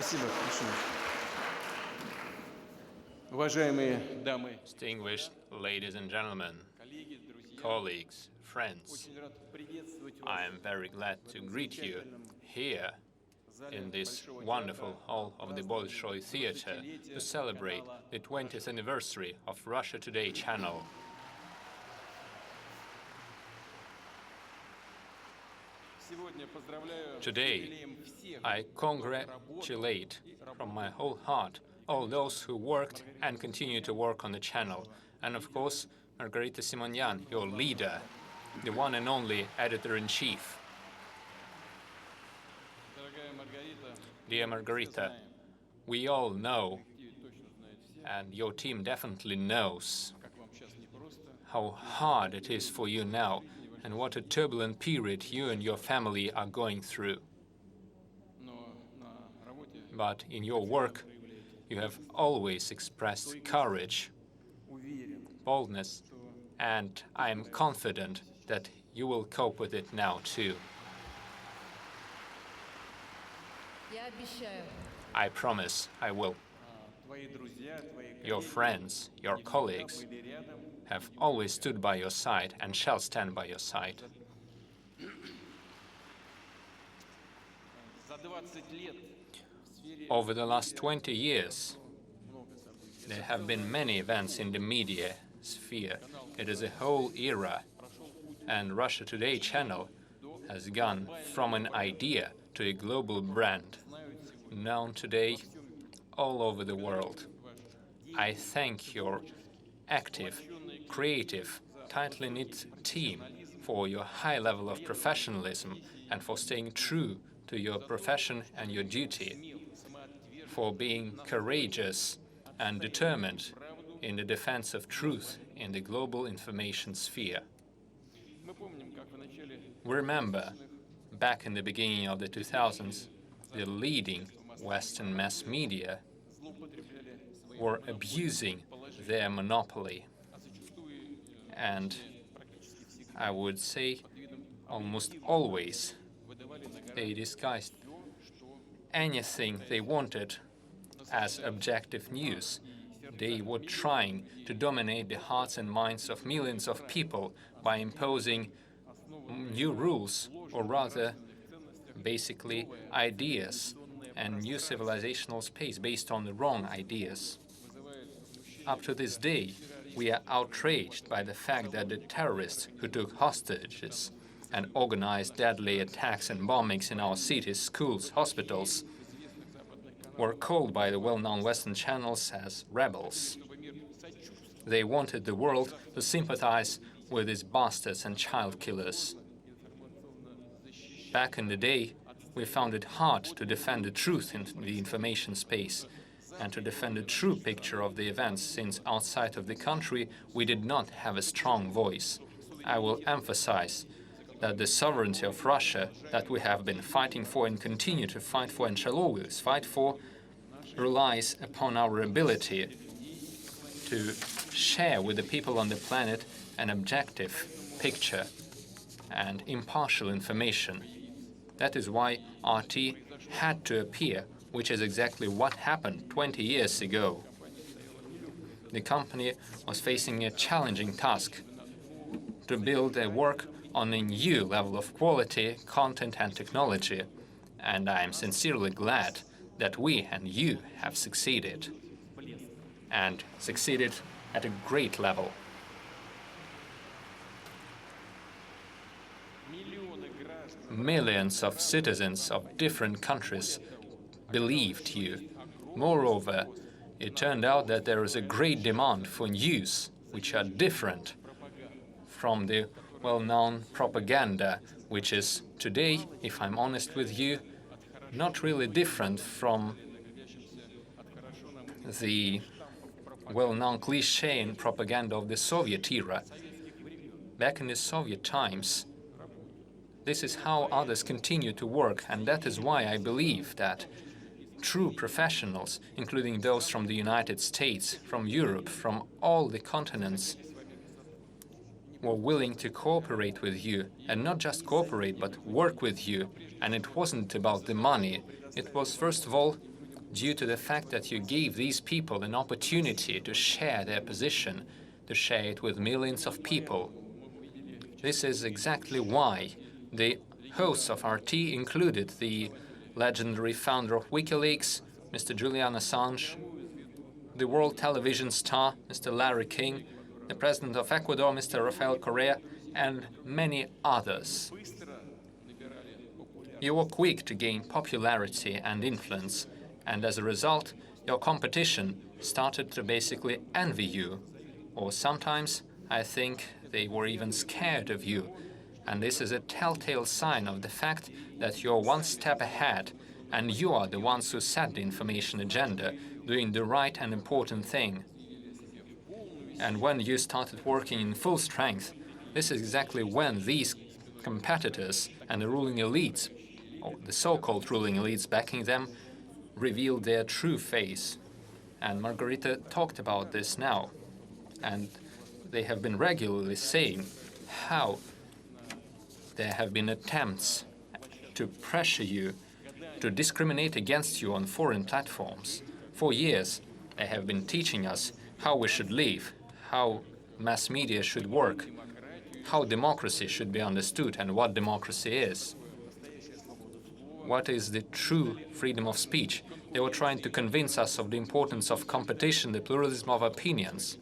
Спасибо. Уважаемые дамы, Distinguished ladies and gentlemen, коллеги, друзья, colleagues, friends, очень рад приветствовать I вас am very glad to greet you here в зале in this Большого wonderful театра hall of the Bolshoi Theatre to celebrate the 20th anniversary of Russia Today channel. Сегодня поздравляю с Today, юбилеем всех, I кто работал congratulate и from my работает. whole heart all those who worked and continue to work on the channel, and of course, Margarita Simonyan, your leader, the one and only editor-in-chief. Дорогая Маргарита, Dear все Margarita, знаем, we all know, и точно знают все, and your team definitely knows, как вам сейчас непросто. how hard it is for you now and what a turbulent period you and your family are going through. Но на работе But in your work, you have always expressed courage, уверен, boldness, что and I am confident that you will cope with it now too. Я обещаю. I promise I will. твои друзья, твои Your коллеги friends, your всегда colleagues были рядом. have always stood by your side and shall stand by your side. За 20 лет в сфере Over the last 20 years, много событий. there have been many events in the media sphere. It is a whole era, and Russia Today channel has gone from an idea to a global brand, known today all over the world. I thank your active, creative, tightly knit team for your high level of professionalism and for staying true to your profession and your duty, for being courageous and determined in the defense of truth in the global information sphere. Мы помним, как в начале We remember, back in the beginning of the 2000s, the leading Western mass media злоупотребляли своим were abusing their monopoly, а зачастую and практически всегда I would say под видом almost always выдавали на they гора disguised то, что anything they wanted as objective news. They were trying to dominate the hearts and minds of millions of people by imposing new rules, or rather, basically, ideas and new civilizational space based on the wrong ideas. Up to this day, we are outraged by the fact that the terrorists who took hostages and organized deadly attacks and bombings in our cities, schools, hospitals were called by the well-known Western channels as rebels. They wanted the world to sympathize with these bastards and child killers. Back in the day, we found it hard to defend the truth in the information space and to defend a true picture of the events, since outside of the country we did not have a strong voice. I will emphasize that the sovereignty of Russia that we have been fighting for and continue to fight for and shall always fight for relies upon our ability to share with the people on the planet an objective picture and impartial information. That is why RT had to appear, which is exactly what happened 20 years ago. The company was facing a challenging task to build a work on a new level of quality, content and technology, and I am sincerely glad that we and you have succeeded, and succeeded at a great level. Millions of citizens of different countries believed you. Moreover, it turned out that there is a great demand for news which are different from the well-known propaganda, which is today, if I'm honest with you, not really different from the well-known cliché and propaganda of the Soviet era. Back in the Soviet times, this is how others continue to work, and that is why I believe that true professionals, including those from the United States, from Europe, from all the continents, were willing to cooperate with you, and not just cooperate, but work with you. And it wasn't about the money. It was, first of all, due to the fact that you gave these people an opportunity to share their position, to share it with millions of people. This is exactly why the hosts of RT included the legendary founder of WikiLeaks, Mr. Julian Assange, the world television star, Mr. Larry King, the president of Ecuador, Mr. Rafael Correa, and many others. You were quick to gain popularity and influence, and as a result, your competition started to basically envy you. Or sometimes, I think they were even scared of you. And this is a telltale sign of the fact that you're one step ahead, and you are the ones who set the information agenda, doing the right and important thing. And when you started working in full strength, this is exactly when these competitors and the ruling elites, or the so-called ruling elites backing them, revealed their true face. And Margarita talked about this now. And they have been regularly saying how there have been attempts to pressure you, to discriminate against you on foreign platforms. For years, they have been teaching us how we should live, how mass media should work, how democracy should be understood and what democracy is. What is the true freedom of speech? They were trying to convince us of the importance of competition, the pluralism of opinions.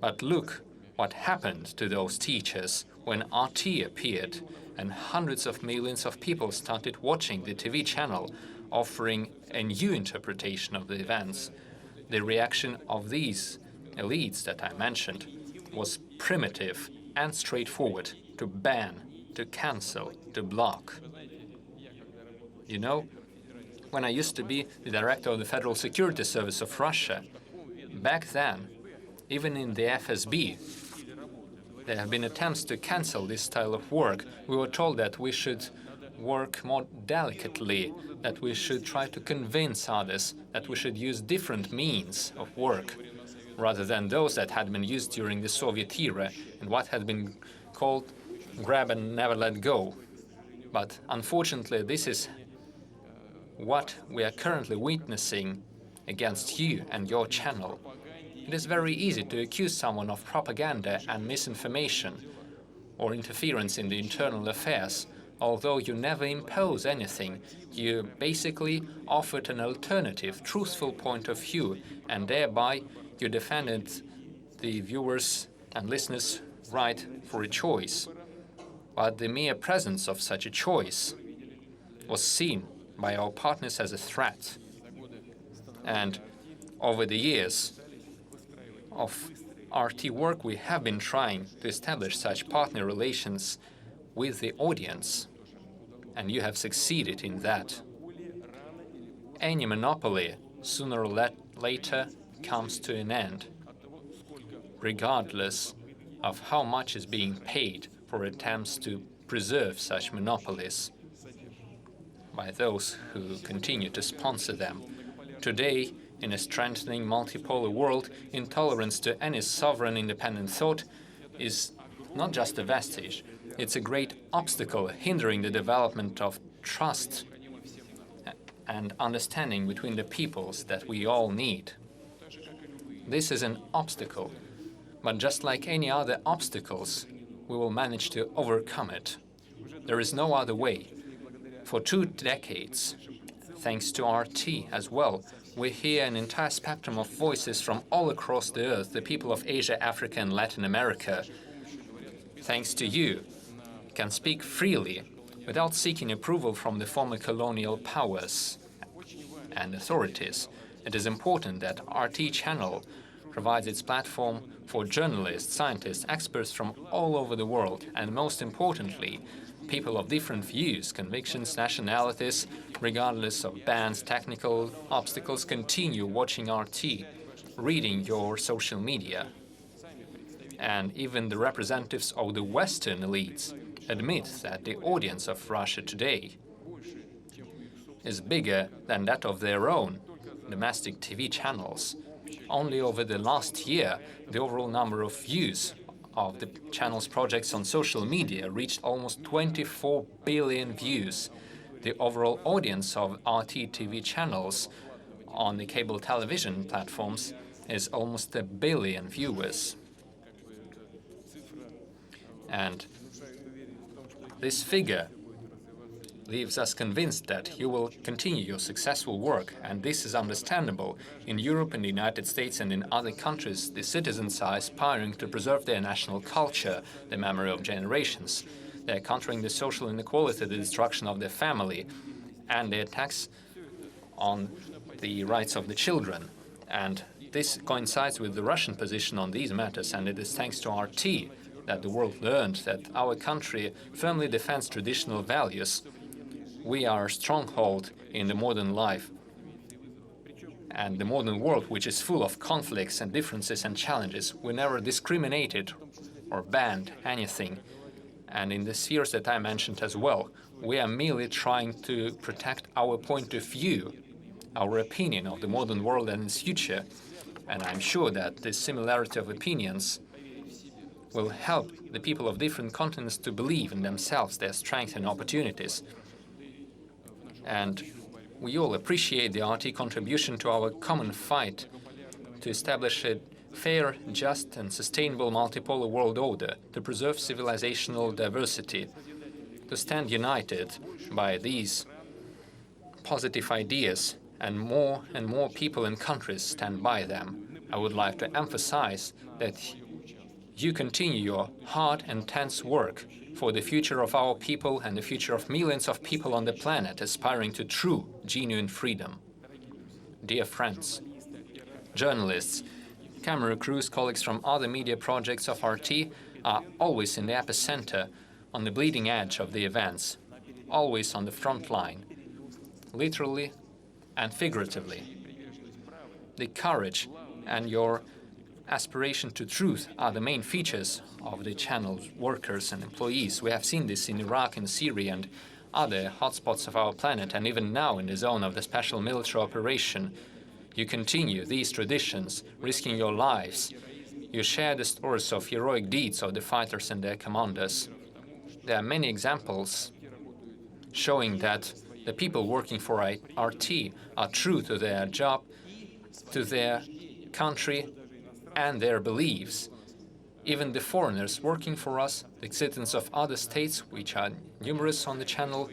But look what happened to those teachers when RT appeared and hundreds of millions of people started watching the TV channel, offering a new interpretation of the events. The reaction of these elites that I mentioned was primitive and straightforward: to ban, to cancel, to block. You know, when I used to be the director of the Federal Security Service of Russia, back then, even in the FSB, there have been attempts to cancel this style of work. We were told that we should work more delicately, that we should try to convince others, that we should use different means of work, rather than those that had been used during the Soviet era and what had been called grab and never let go. But unfortunately, this is what we are currently witnessing against you and your channel. It is very easy to accuse someone of propaganda and misinformation or interference in the internal affairs. Although you never impose anything, you basically offered an alternative, truthful point of view, and thereby you defended the viewers' and listeners' right for a choice. But the mere presence of such a choice was seen by our partners as a threat. And over the years of RT work, we have been trying to establish such partner relations with the audience, and you have succeeded in that. Any monopoly, sooner or later, comes to an end, regardless of how much is being paid for attempts to preserve such monopolies by those who continue to sponsor them. Today, in a strengthening multipolar world, intolerance to any sovereign independent thought is not just a vestige, it's a great obstacle hindering the development of trust and understanding between the peoples that we all need. This is an obstacle, but just like any other obstacles, we will manage to overcome it. There is no other way. For 2 decades, thanks to RT as well, we hear an entire spectrum of voices from all across the earth, the people of Asia, Africa, and Latin America. Thanks to you, can speak freely without seeking approval from the former colonial powers and authorities. It is important that RT channel provides its platform for journalists, scientists, experts from all over the world, and most importantly, people of different views, convictions, nationalities, regardless of bans, technical obstacles, continue watching RT, reading your social media. And even the representatives of the Western elites admit that the audience of Russia today is bigger than that of their own domestic TV channels. Only over the last year, the overall number of views of the channel's projects on social media reached almost 24 billion views. The overall audience of RT TV channels on the cable television platforms is almost 1 billion viewers. And this figure leaves us convinced that you will continue your successful work, and this is understandable. In Europe, in the United States, and in other countries, the citizens are aspiring to preserve their national culture, the memory of generations. They are countering the social inequality, the destruction of their family, and the attacks on the rights of the children. And this coincides with the Russian position on these matters, and it is thanks to RT that the world learned that our country firmly defends traditional values. We are a stronghold in the modern life and the modern world, which is full of conflicts and differences and challenges. We never discriminated or banned anything. And in the spheres that I mentioned as well, we are merely trying to protect our point of view, our opinion of the modern world and its future. And I'm sure that this similarity of opinions will help the people of different continents to believe in themselves, their strengths and opportunities. And we all appreciate the RT contribution to our common fight to establish a fair, just, and sustainable multipolar world order, to preserve civilizational diversity, to stand united by these positive ideas, and more people and countries stand by them. I would like to emphasize that you continue your hard and tense work for the future of our people and the future of millions of people on the planet aspiring to true, genuine freedom. Dear friends, journalists, camera crews, colleagues from other media projects of RT are always in the epicenter, on the bleeding edge of the events, always on the front line, literally and figuratively. The courage and your aspiration to truth are the main features of the channel's workers and employees. We have seen this in Iraq and Syria and other hotspots of our planet, and even now in the zone of the special military operation. You continue these traditions, risking your lives. You share the stories of heroic deeds of the fighters and their commanders. There are many examples showing that the people working for RT are true to their job, to their country, and their beliefs. Even the foreigners working for us, the citizens of other states, which are numerous on the channel,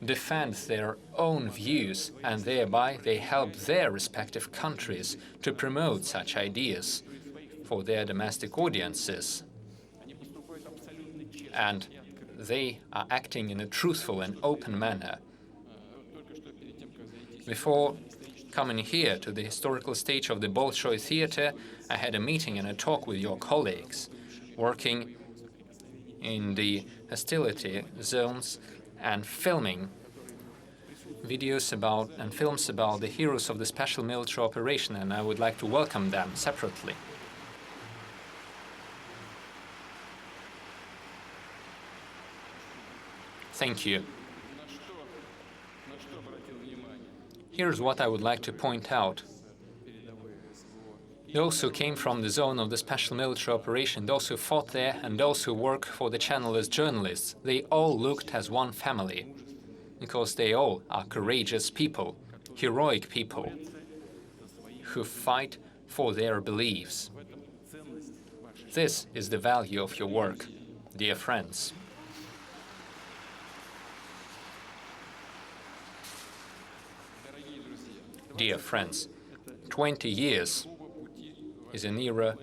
defend their own views, and thereby they help their respective countries to promote such ideas for their domestic audiences. And they are acting in a truthful and open manner. Before coming here to the historical stage of the Bolshoi Theater, I had a meeting and a talk with your colleagues working in the hostility zones and filming videos about and films about the heroes of the special military operation, and I would like to welcome them separately. Thank you. Here's what I would like to point out. Those who came from the zone of the special military operation, those who fought there, and those who work for the channel as journalists, they all looked as one family, because they all are courageous people, heroic people, who fight for their beliefs. This is the value of your work, dear friends. Dear friends, 20 years is an era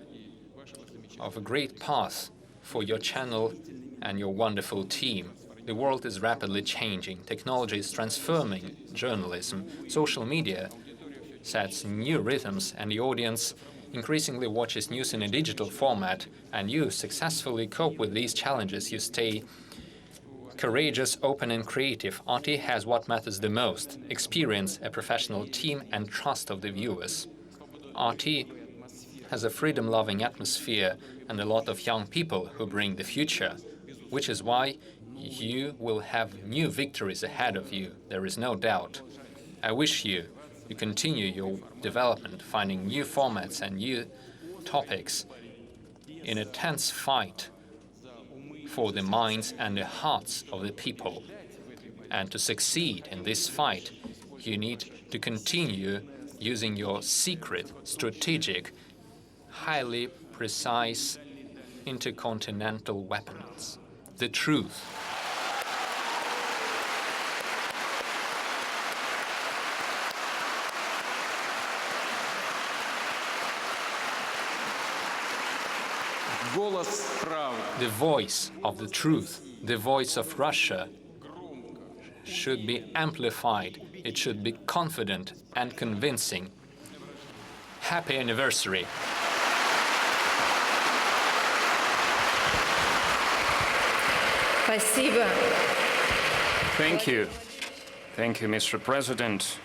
of a great path for your channel and your wonderful team. The world is rapidly changing. Technology is transforming journalism. Social media sets new rhythms, and the audience increasingly watches news in a digital format, and you successfully cope with these challenges. You stay courageous, open, and creative. RT has what matters the most: experience, a professional team, and trust of the viewers. RT has a freedom-loving atmosphere and a lot of young people who bring the future, which is why you will have new victories ahead of you. There is no doubt. I wish you continue your development, finding new formats and new topics in a tense fight for the minds and the hearts of the people. And to succeed in this fight, you need to continue using your secret, strategic, highly precise intercontinental weapons. The truth. Голос правды. The voice of the truth, the voice of Russia, should be amplified. It should be confident and convincing. Happy anniversary. Спасибо. Thank you. Thank you, Mr. President.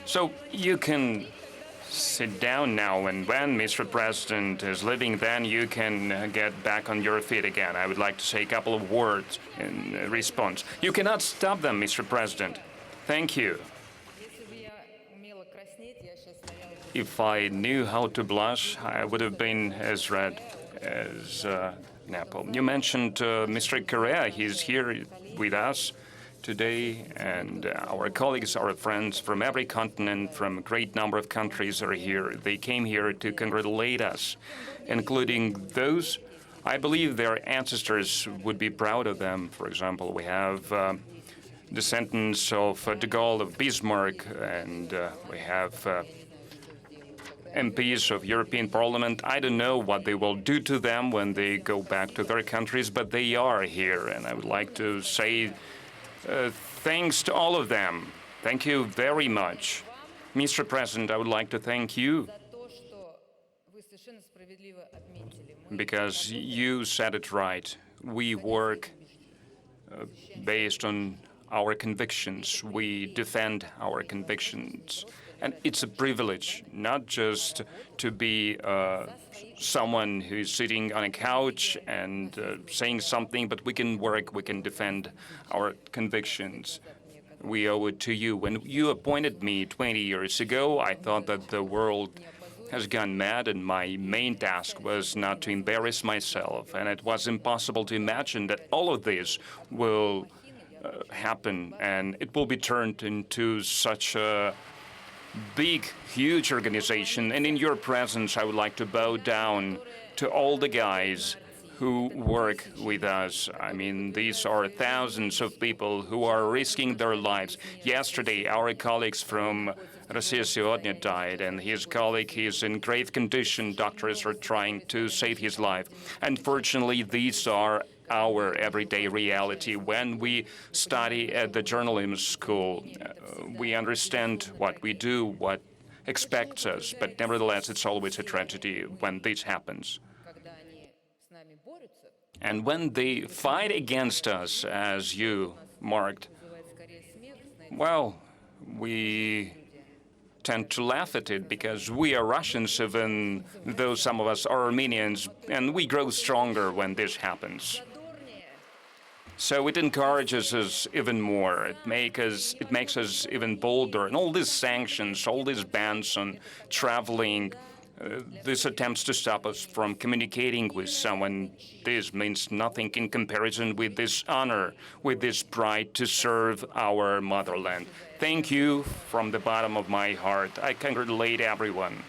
So you can sit down now, and when Mr. President is leaving, then you can get back on your feet again. I would like to say a couple of words in response. You cannot stop them, Mr. President. Thank you. Если бы я умела краснеть, я сейчас стояла бы. If I knew how to blush, I would have been as red as an apple. You mentioned Mr. Correa. He's here with us today, and our colleagues, our friends from every continent, from a great number of countries are here. They came here to congratulate us, including those, I believe their ancestors would be proud of them. For example, we have descendants of de Gaulle, of Bismarck, and we have MPs of European Parliament. I don't know what they will do to them when they go back to their countries, but they are here, and I would like to say thanks to all of them. Thank you very much. Mr. President, I would like to thank you За то, что вы совершенно справедливо отметили. Мы because you said it right. We work based on our convictions. We defend our convictions. And it's a privilege not just to be someone who's sitting on a couch and saying something, but we can work, we can defend our convictions. We owe it to you. When you appointed me 20 years ago, I thought that the world has gone mad, and my main task was not to embarrass myself. And it was impossible to imagine that all of this will happen, and it will be turned into such a big, huge organization. And in your presence, I would like to bow down to all the guys who work with us. I mean, these are thousands of people who are risking their lives. Yesterday, our colleagues from Россия Сегодня died, and his colleague is in grave condition. Doctors are trying to save his life. Unfortunately, these are our everyday reality. When we study at the journalism school, we understand what we do, what expects us, but nevertheless, it's always a tragedy when this happens. когда они с нами борются, And when they fight against us, as you marked, вызывает скорее смех, знаете, well, we tend to laugh at it because we are Russians, even though some of us are Armenians, and we grow stronger when this happens. задорнее. So it encourages us even more. It makes us even bolder. And all these sanctions, all these bans on traveling, these attempts to stop us from communicating with someone, this means nothing in comparison with this honor, with this pride to serve our motherland. Thank you from the bottom of my heart. I congratulate everyone.